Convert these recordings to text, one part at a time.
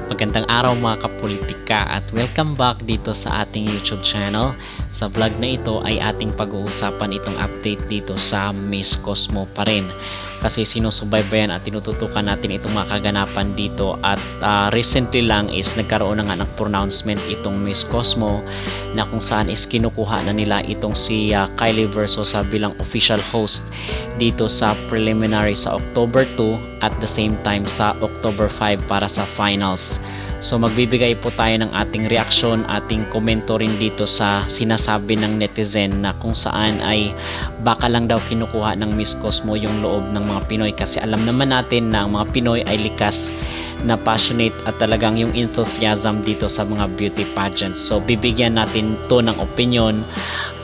Magandang araw mga kapolitika at welcome back dito sa ating YouTube channel. Sa vlog na ito ay ating pag-uusapan itong update dito sa Miss Cosmo pa rin. Kasi sinusubaybayan at tinututukan natin itong mga kaganapan dito at recently lang is nagkaroon na nga ng pronouncement itong Miss Cosmo na kung saan is kinukuha na nila itong si Kylie Versosa bilang official host dito sa preliminary sa October 2 at the same time sa October 5 para sa finals. So magbibigay po tayo ng ating reaksyon, ating komento rin dito sa sinasabi ng netizen na kung saan ay baka lang daw kinukuha ng Miss Cosmo yung loob ng mga Pinoy, kasi alam naman natin na ang mga Pinoy ay likas na passionate at talagang yung enthusiasm dito sa mga beauty pageants. So bibigyan natin to ng opinion.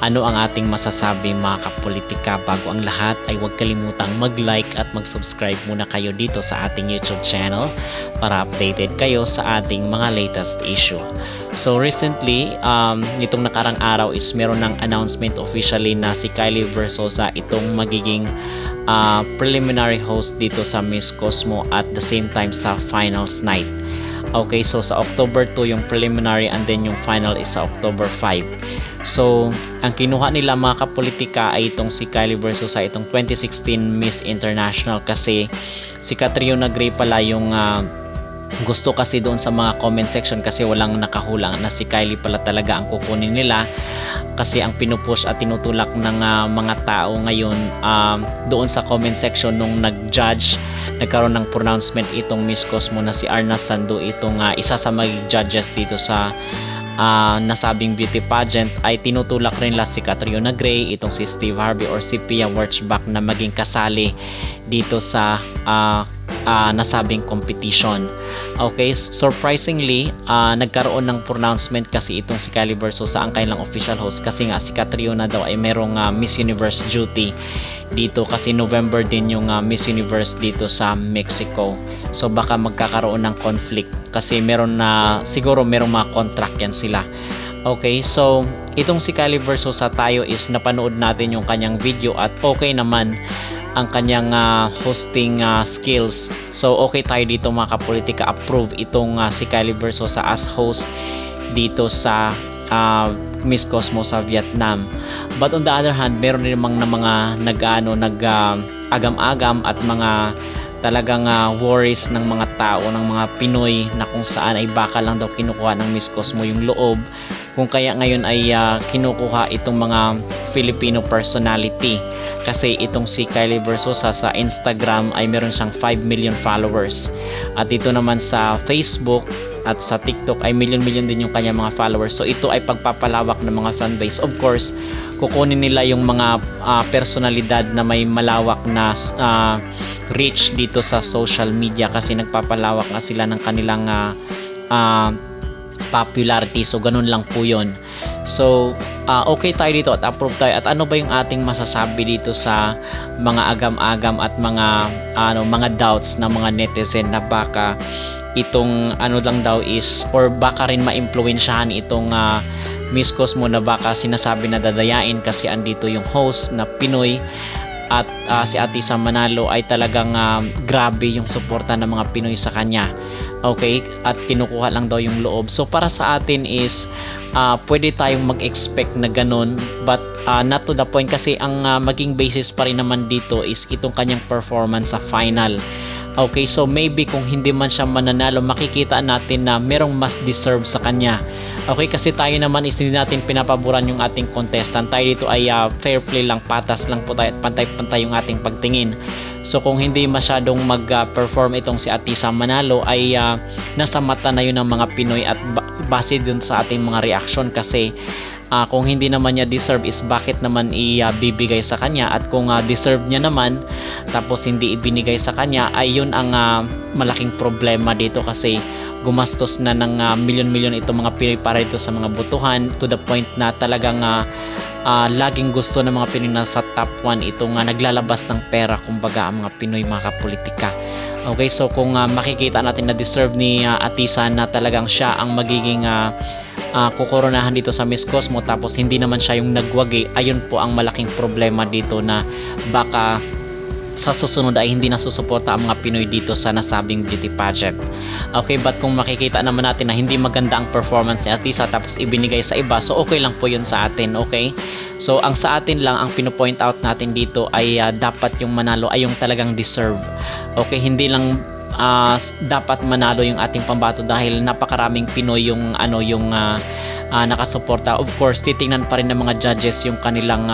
Ano ang ating masasabi mga kapolitika? Bago ang lahat ay huwag kalimutang mag-like at mag-subscribe muna kayo dito sa ating YouTube channel para updated kayo sa ating mga latest issue. So recently, nitong nakarang araw is meron ng announcement officially na si Kylie Versosa itong magiging preliminary host dito sa Miss Cosmo at the same time sa finals night. Okay, so sa October 2 yung preliminary and then yung final is sa October 5. So, ang kinuha nila mga kapolitika ay itong si Kylie Versosa, itong 2016 Miss International, kasi si Catriona Gray pala yung gusto kasi doon sa mga comment section, kasi walang nakahulang na si Kylie pala talaga ang kukunin nila, kasi ang pinupush at tinutulak ng mga tao ngayon doon sa comment section nung nag-judge, nagkaroon ng pronouncement itong Miss Cosmo na si Arna Sando, itong isa sa maging judges dito sa nasabing beauty pageant, ay tinutulak rin la si Catriona Gray, itong si Steve Harvey or si Pia Wurtzbach na maging kasali dito sa nasabing competition. Okay, surprisingly, nagkaroon ng pronouncement kasi itong si Kylie Versosa ang kanilang official host, kasi nga si Catriona daw ay merong Miss Universe duty dito, kasi November din yung Miss Universe dito sa Mexico. So baka magkakaroon ng conflict kasi meron na siguro merong mga contract yan sila. Okay, so itong si Kylie Versosa, tayo is napanood natin yung kanyang video at okay naman ang kanyang hosting skills. So okay tayo dito mga kapolitika, approve itong si Kylie Versosa as host dito sa Miss Cosmo sa Vietnam. But on the other hand, meron din namang na mga agam-agam at mga talagang worries ng mga tao, ng mga Pinoy, na kung saan ay baka lang daw kinukuha ng Miss Cosmo yung loob, kung kaya ngayon ay kinukuha itong mga Filipino personality. Kasi itong si Kylie Versosa sa Instagram ay meron siyang 5 million followers, at ito naman sa Facebook at sa TikTok ay million din yung kanya mga followers. So ito ay pagpapalawak ng mga fanbase. Of course, kukunin nila yung mga personalidad na may malawak na reach dito sa social media, kasi nagpapalawak nga sila ng kanilang popularity. So ganun lang po yun. So okay tayo dito at approve tayo. At ano ba yung ating masasabi dito sa mga agam-agam at mga doubts ng mga netizen na baka itong lang daw is, or baka rin ma-impluwensyahan itong Miss Cosmo, na baka sinasabi na dadayain kasi andito yung host na Pinoy, at si Atisa Manalo ay talagang grabe yung suporta ng mga Pinoy sa kanya. Okay, at kinukuha lang daw yung loob. So para sa atin is pwede tayong mag-expect na ganun, but not to the point, kasi ang maging basis pa rin naman dito is itong kanyang performance sa final. Okay, so maybe kung hindi man siya mananalo, makikita natin na merong mas deserve sa kanya. Okay, kasi tayo naman is hindi natin pinapaboran yung ating contestant. Tayo dito ay fair play lang, patas lang po tayo at pantay-pantay yung ating pagtingin. So kung hindi masyadong mag-perform itong si Atisa Manalo, ay nasa mata na yun ng mga Pinoy, at base dun sa ating mga reaction, kasi kung hindi naman niya deserve is bakit naman ibibigay sa kanya, at kung deserve niya naman tapos hindi ibinigay sa kanya, ay yun ang malaking problema dito, kasi gumastos na ng milyon-milyon itong mga Pinoy para dito sa mga botohan, to the point na talagang laging gusto ng mga Pinoy na sa top 1 itong naglalabas ng pera, kumbaga ang mga Pinoy mga kapolitika. Okay, so kung makikita natin na deserve ni Atisa na talagang siya ang magiging kukoronahan dito sa Miss Cosmo, tapos hindi naman siya yung nagwagi, ayun po ang malaking problema dito, na baka sa susunod ay hindi nasusuporta ang mga Pinoy dito sa nasabing beauty pageant. Okay, but kung makikita naman natin na hindi maganda ang performance ni Atisa tapos ibinigay sa iba, so okay lang po yun sa atin, okay? So ang sa atin lang, ang pinopoint out natin dito ay dapat yung manalo ay yung talagang deserve. Okay, hindi lang dapat manalo yung ating pambato dahil napakaraming Pinoy yung nakasuporta. Of course, titingnan pa rin ng mga judges yung kanilang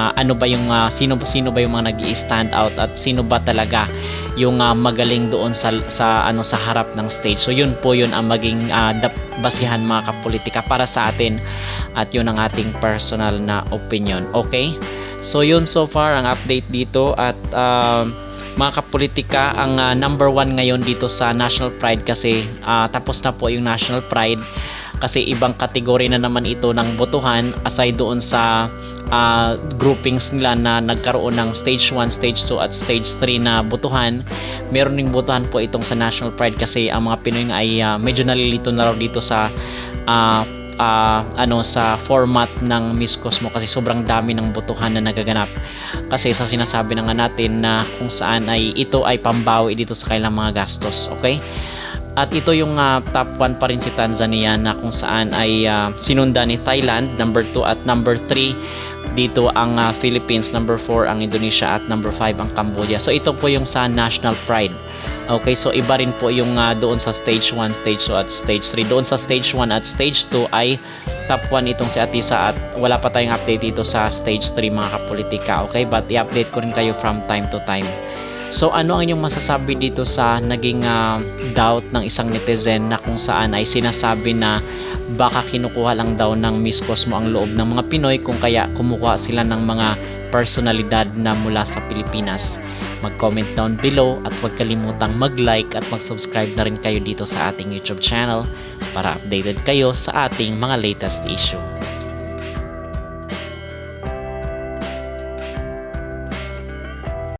sino ba yung mga nag-i-stand out at sino ba talaga yung magaling doon sa harap ng stage. So yun po yun ang maging basihan mga kapolitika para sa atin at yun ang ating personal na opinion. Okay? So yun so far ang update dito at mga kapolitika, ang number 1 ngayon dito sa National Pride kasi tapos na po yung National Pride kasi ibang kategory na naman ito ng botohan aside doon sa groupings nila na nagkaroon ng stage 1, stage 2 at stage 3 na botohan. Meron ding botohan po itong sa National Pride kasi ang mga Pinoy ay medyo nalilito na raw dito sa sa format ng Miss Cosmo kasi sobrang dami ng botohan na nagaganap kasi sa sinasabi na nga natin na kung saan ay ito ay pambawi dito sa kanilang mga gastos. Okay? At ito yung top 1 pa rin si Tanzania na kung saan ay sinunda ni Thailand, number 2 at number 3 dito ang Philippines, number 4 ang Indonesia at number 5 ang Cambodia. So ito po yung sa National Pride. Okay, so iba rin po yung doon sa stage 1, stage 2 at stage 3. Doon sa stage 1 at stage 2 ay top 1 itong si Atisa at wala pa tayong update dito sa stage 3 mga kapolitika. Okay, but i-update ko rin kayo from time to time. So ano ang inyong masasabi dito sa naging doubt ng isang netizen na kung saan ay sinasabi na baka kinukuha lang daw ng Miss Cosmo ang loob ng mga Pinoy kung kaya kumukuha sila ng mga personalidad na mula sa Pilipinas? Mag-comment down below at huwag kalimutang mag-like at mag-subscribe na rin kayo dito sa ating YouTube channel para updated kayo sa ating mga latest issue.